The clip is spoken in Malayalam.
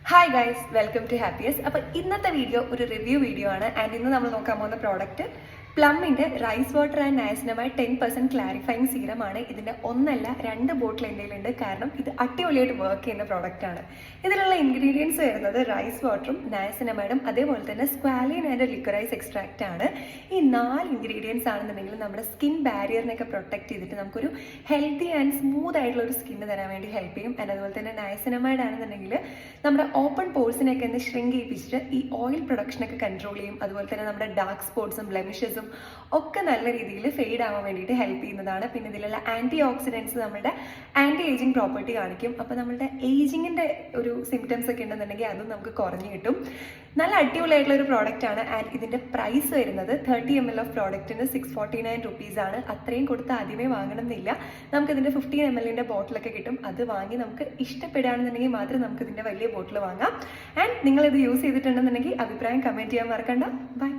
Hi guys, welcome to ഹാപ്പിയസ്. അപ്പോൾ ഇന്നത്തെ വീഡിയോ ഒരു റിവ്യൂ വീഡിയോ ആണ്. ആൻഡ് ഇന്ന് നമ്മൾ നോക്കാൻ പോകുന്ന പ്രോഡക്റ്റ് പ്ലമ്മിൻ്റെ rice water and niacinamide 10% clarifying സീറമാണ്. ഇതിൻ്റെ ഒന്നല്ല 2 ബോട്ടിൽ എൻ്റെ കയ്യിലുണ്ട്. കാരണം ഇത് അടിപൊളിയായിട്ട് വർക്ക് ചെയ്യുന്ന പ്രോഡക്റ്റ് ആണ്. ഇതിലുള്ള ഇൻഗ്രീഡിയൻസ് വരുന്നത് റൈസ് വാട്ടറും നയസിനമൈഡും അതേപോലെ തന്നെ സ്ക്വാലിൻ ആൻഡ് ലിക്വറൈസ് എക്സ്ട്രാക്റ്റ് ആണ്. ഈ 4 ഇൻഗ്രീഡിയൻസ് ആണെന്നുണ്ടെങ്കിൽ നമ്മുടെ സ്കിൻ ബാരിയറിനൊക്കെ പ്രൊട്ടക്ട് ചെയ്തിട്ട് നമുക്കൊരു ഹെൽത്തി ആൻഡ് സ്മൂത്ത് ആയിട്ടുള്ള ഒരു സ്കിന്ന് തരാൻ വേണ്ടി ഹെൽപ്പ് ചെയ്യും. ആൻഡ് അതുപോലെ തന്നെ നയസിനമൈഡ് ആണെന്നുണ്ടെങ്കിൽ നമ്മുടെ ഓപ്പൺ പോഴ്സിനൊക്കെ ഒന്ന് ഷ്രിങ്ക് ചെയ്യിപ്പിച്ചിട്ട് ഈ ഓയിൽ പ്രൊഡക്ഷനൊക്കെ കൺട്രോൾ ചെയ്യും. അതുപോലെ തന്നെ നമ്മുടെ ഡാർക്ക് സ്പോട്ട്സും ബ്ലെമിഷസും ഒക്കെ നല്ല രീതിയിൽ ഫെയ്ഡ് ആവാൻ വേണ്ടിയിട്ട് ഹെൽപ്പ് ചെയ്യുന്നതാണ്. പിന്നെ ഇതിലുള്ള ആൻറ്റി ഓക്സിഡൻസ് നമ്മുടെ ആൻറ്റി ഏജിങ് പ്രോപ്പർട്ടി കാണിക്കും. അപ്പോൾ നമ്മുടെ ഏജിങ്ങിൻ്റെ ഒരു സിംറ്റംസ് ഒക്കെ ഉണ്ടെന്നുണ്ടെങ്കിൽ അതും നമുക്ക് കുറഞ്ഞു കിട്ടും. നല്ല അടിപൊളിയായിട്ടുള്ള ഒരു പ്രോഡക്റ്റ് ആണ്. ആൻഡ് ഇതിൻ്റെ പ്രൈസ് വരുന്നത് 30 ml ഓഫ് പ്രോഡക്റ്റിന് 649 rupees ആണ്. അത്രയും കൊടുത്ത് ആദ്യമേ വാങ്ങണമെന്നില്ല. നമുക്കിതിൻ്റെ 15 ml ബോട്ടിലൊക്കെ കിട്ടും. അത് വാങ്ങി നമുക്ക് ഇഷ്ടപ്പെടുകയാണെന്നുണ്ടെങ്കിൽ മാത്രം നമുക്ക് ഇതിൻ്റെ വലിയ ബോട്ടിൽ വാങ്ങാം. ആൻഡ് നിങ്ങളിത് യൂസ് ചെയ്തിട്ടുണ്ടെന്നുണ്ടെങ്കിൽ അഭിപ്രായം കമൻറ്റ് ചെയ്യാൻ മറക്കണ്ട. ബൈ.